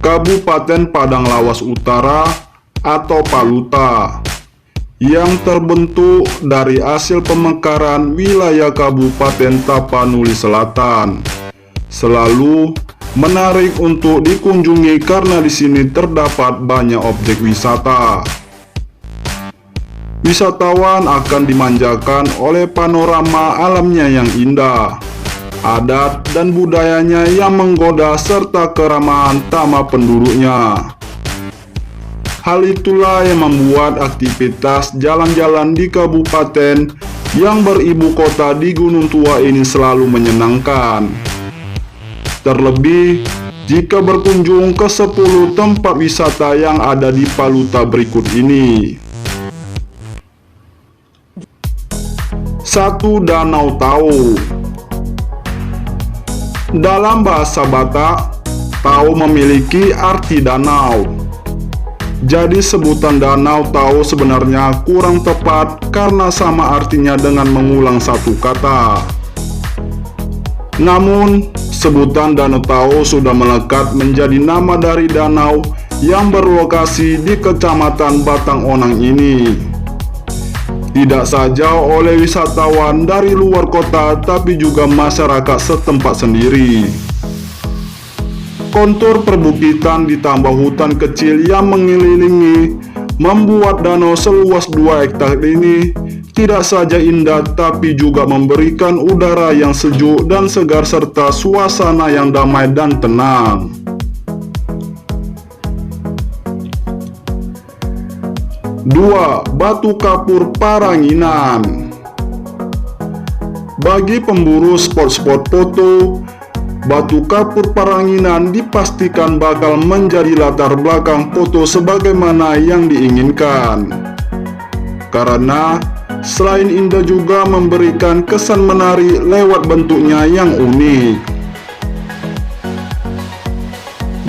Kabupaten Padang Lawas Utara atau Paluta, yang terbentuk dari hasil pemekaran wilayah Kabupaten Tapanuli Selatan. Selalu menarik untuk dikunjungi karena di sini terdapat banyak objek wisata. Wisatawan akan dimanjakan oleh panorama alamnya yang indah, adat dan budayanya yang menggoda serta keramahan tamah penduduknya. Hal itulah yang membuat aktivitas jalan-jalan di kabupaten yang beribu kota di Gunung Tua ini selalu menyenangkan. Terlebih jika berkunjung ke 10 tempat wisata yang ada di Paluta berikut ini. 1. Danau Tao. Dalam bahasa Batak, Tao memiliki arti danau. Jadi sebutan Danau Tao sebenarnya kurang tepat karena sama artinya dengan mengulang satu kata. Namun, sebutan Danau Tao sudah melekat menjadi nama dari danau yang berlokasi di Kecamatan Batang Onang ini. Tidak saja oleh wisatawan dari luar kota, tapi juga masyarakat setempat sendiri. Kontur perbukitan ditambah hutan kecil yang mengelilingi membuat danau seluas 2 hektar ini tidak saja indah, tapi juga memberikan udara yang sejuk dan segar serta suasana yang damai dan tenang. 2. Batu Kapur Paranginan. Bagi pemburu spot-spot foto, Batu Kapur Paranginan dipastikan bakal menjadi latar belakang foto sebagaimana yang diinginkan. Karena selain indah juga memberikan kesan menarik lewat bentuknya yang unik.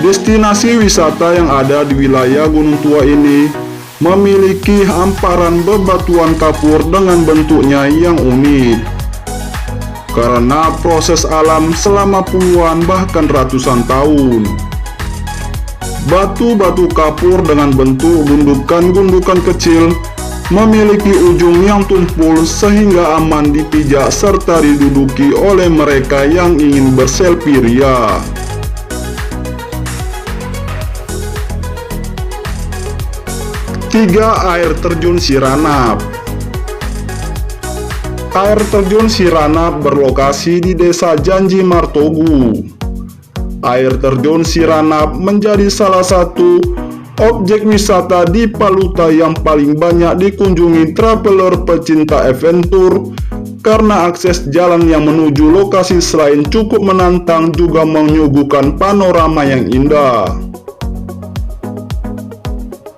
Destinasi wisata yang ada di wilayah Gunung Tua ini memiliki hamparan bebatuan kapur dengan bentuknya yang unik. Karena proses alam selama puluhan bahkan ratusan tahun. Batu-batu kapur dengan bentuk gundukan-gundukan kecil memiliki ujung yang tumpul sehingga aman dipijak serta diduduki oleh mereka yang ingin berselfie ria. 3. Air terjun Siranap. Air terjun Siranap berlokasi di Desa Janji Martogu. Air terjun Siranap menjadi salah satu objek wisata di Paluta yang paling banyak dikunjungi traveler pecinta adventure karena akses jalan yang menuju lokasi selain cukup menantang juga menyuguhkan panorama yang indah.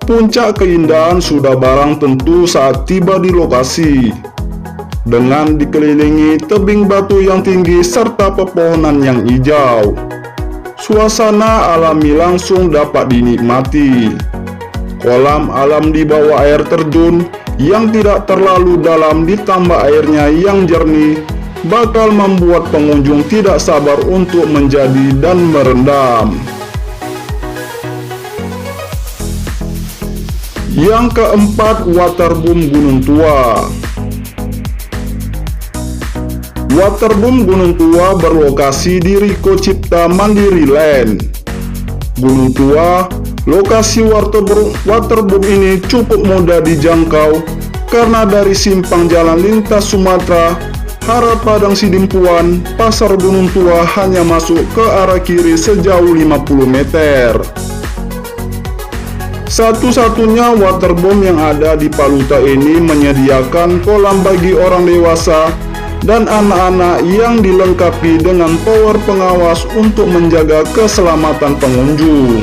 Puncak keindahan sudah barang tentu saat tiba di lokasi, dengan dikelilingi tebing batu yang tinggi serta pepohonan yang hijau. Suasana alami langsung dapat dinikmati. Kolam alam di bawah air terjun yang tidak terlalu dalam ditambah airnya yang jernih bakal membuat pengunjung tidak sabar untuk menjadi dan merendam. Yang keempat, Waterboom Gunung Tua. Waterboom Gunung Tua berlokasi di Riko Cipta Mandiri Land. Gunung Tua, lokasi waterboom ini cukup mudah dijangkau karena dari simpang jalan lintas Sumatera, Harap Padang Sidimpuan, Pasar Gunung Tua hanya masuk ke arah kiri sejauh 50 meter. Satu-satunya waterboom yang ada di Paluta ini menyediakan kolam bagi orang dewasa dan anak-anak yang dilengkapi dengan tower pengawas untuk menjaga keselamatan pengunjung.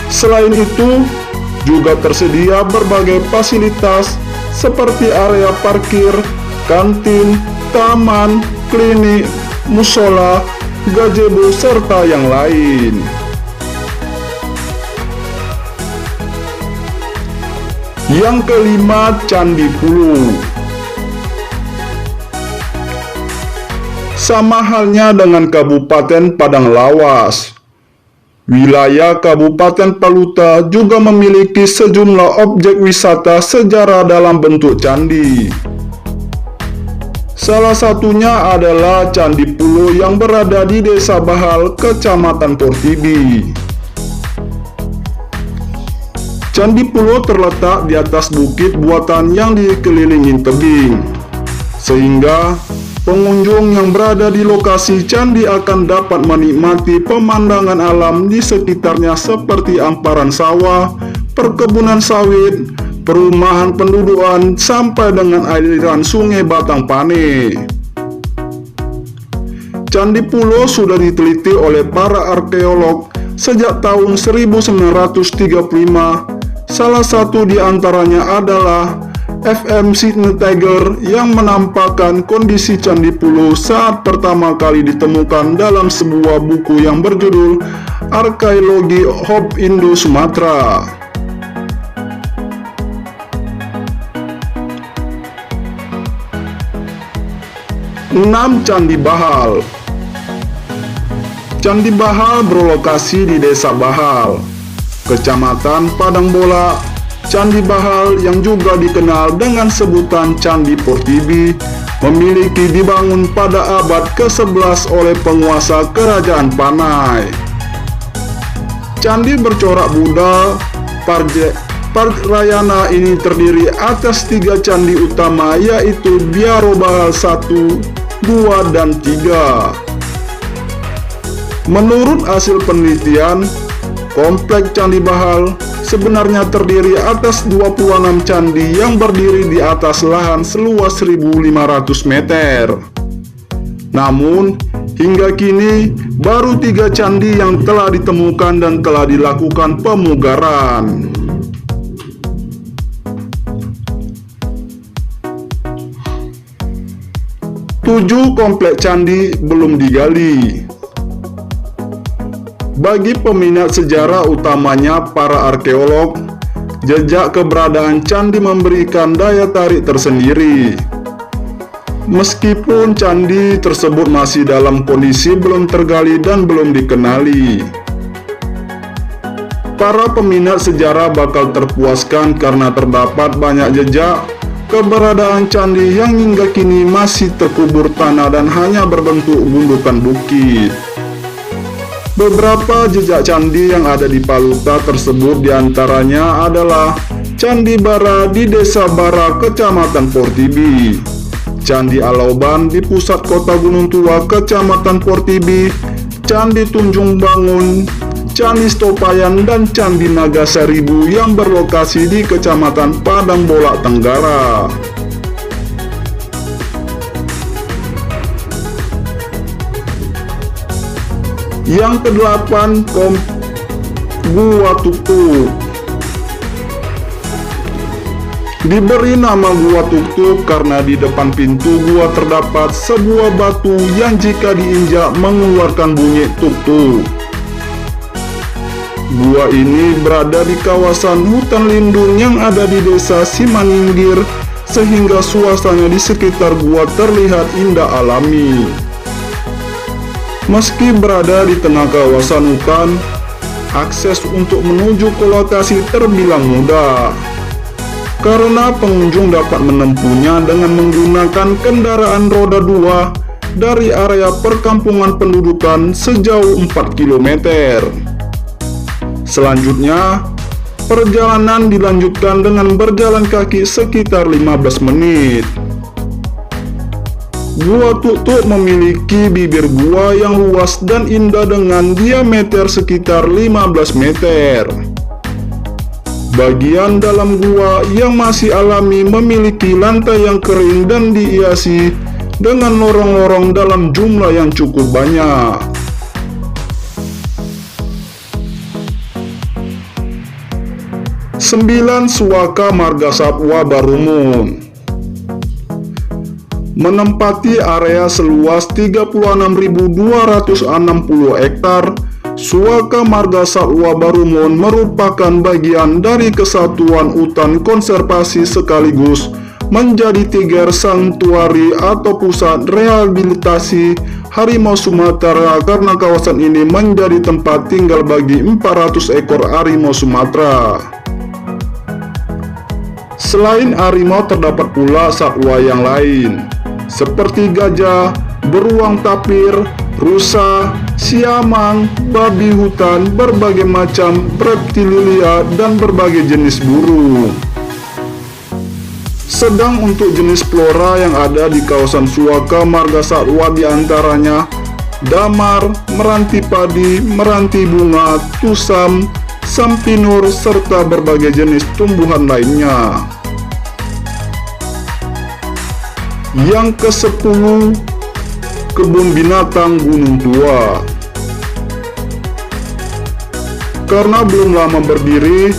Selain itu, juga tersedia berbagai fasilitas seperti area parkir, kantin, taman, klinik, musola, gazebo, serta yang lain. Yang kelima, Candi Pulu. Sama halnya dengan Kabupaten Padang Lawas, Wilayah Kabupaten Paluta juga memiliki sejumlah objek wisata sejarah dalam bentuk candi. Salah satunya adalah Candi Pulo yang berada di Desa Bahal, Kecamatan Portibi. Candi Pulo terletak di atas bukit buatan yang dikelilingi tebing, sehingga pengunjung yang berada di lokasi candi akan dapat menikmati pemandangan alam di sekitarnya seperti hamparan sawah, perkebunan sawit, perumahan pendudukan, sampai dengan aliran sungai Batang Pane. Candi Pulo sudah diteliti oleh para arkeolog sejak tahun 1935. Salah satu di antaranya adalah F.M. Sittner-Tiger yang menampakkan kondisi Candi Pulo saat pertama kali ditemukan dalam sebuah buku yang berjudul Arkeologi Hop Indo-Sumatera. 6. Candi Bahal. Candi Bahal berlokasi di Desa Bahal, Kecamatan Padang Bola. Candi Bahal yang juga dikenal dengan sebutan Candi Portibi memiliki dibangun pada abad ke-11 oleh penguasa Kerajaan Panai. Candi bercorak Buddha Parjrayana ini terdiri atas 3 candi utama, yaitu Biaro Bahal 1, 2, dan 3. Menurut hasil penelitian, Kompleks Candi Bahal sebenarnya terdiri atas 26 candi yang berdiri di atas lahan seluas 1.500 meter. Namun, hingga kini baru 3 candi yang telah ditemukan dan telah dilakukan pemugaran. 7. Kompleks candi belum digali. Bagi peminat sejarah, utamanya para arkeolog, jejak keberadaan candi memberikan daya tarik tersendiri. Meskipun candi tersebut masih dalam kondisi belum tergali dan belum dikenali, para peminat sejarah bakal terpuaskan karena terdapat banyak jejak keberadaan candi yang hingga kini masih terkubur tanah dan hanya berbentuk gundukan bukit. Beberapa jejak candi yang ada di Paluta tersebut diantaranya adalah Candi Bara di Desa Bara, Kecamatan Portibi, Candi Alauban di pusat kota Gunung Tua, Kecamatan Portibi, Candi Tunjung Bangun, Candi Stopayan, dan Candi Naga Seribu yang berlokasi di Kecamatan Padang Bola Tenggara. Yang ke-8, Gua Tuktuk. Diberi nama Gua Tuktuk karena di depan pintu gua terdapat sebuah batu yang jika diinjak mengeluarkan bunyi tuk-tuk. Gua ini berada di kawasan hutan lindung yang ada di Desa Simaningkir, sehingga suasana di sekitar gua terlihat indah alami. Meski berada di tengah kawasan hutan, akses untuk menuju ke lokasi terbilang mudah, karena pengunjung dapat menempuhnya dengan menggunakan kendaraan roda 2 dari area perkampungan pendudukan sejauh 4 km. Selanjutnya, perjalanan dilanjutkan dengan berjalan kaki sekitar 15 menit. Gua Tuktuk memiliki bibir gua yang luas dan indah dengan diameter sekitar 15 meter. Bagian dalam gua yang masih alami memiliki lantai yang kering dan dihiasi dengan lorong-lorong dalam jumlah yang cukup banyak. 9. Suaka Margasatwa Barumun. Menempati area seluas 36.260 hektar, Suaka Margasatwa Barumun merupakan bagian dari Kesatuan Hutan Konservasi sekaligus menjadi Tiger Sanctuary atau pusat rehabilitasi harimau Sumatera karena kawasan ini menjadi tempat tinggal bagi 400 ekor harimau Sumatera. Selain harimau terdapat pula satwa yang lain seperti gajah, beruang tapir, rusa, siamang, babi hutan, berbagai macam reptilia, dan berbagai jenis burung. Sedang untuk jenis flora yang ada di kawasan Suaka Marga Satwa diantaranya damar, meranti padi, meranti bunga, tusam, sampinur, serta berbagai jenis tumbuhan lainnya. Yang ke-10, Kebun Binatang Gunung Tua. Karena belum lama berdiri,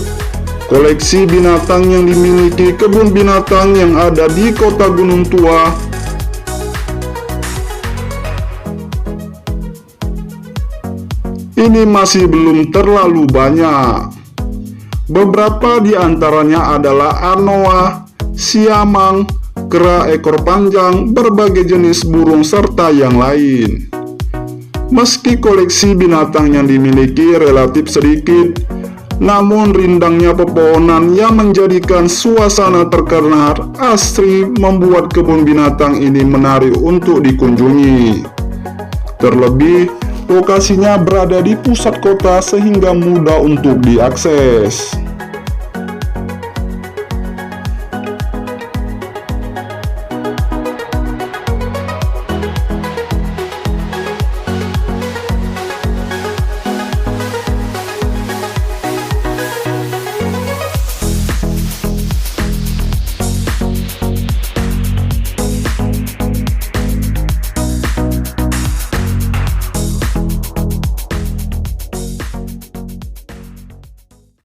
koleksi binatang yang dimiliki kebun binatang yang ada di kota Gunung Tua ini masih belum terlalu banyak. Beberapa di antaranya adalah anoa, siamang, kera ekor panjang, berbagai jenis burung, serta yang lain. Meski koleksi binatang yang dimiliki relatif sedikit, namun rindangnya pepohonan yang menjadikan suasana terkenal asri membuat kebun binatang ini menarik untuk dikunjungi. Terlebih, lokasinya berada di pusat kota sehingga mudah untuk diakses.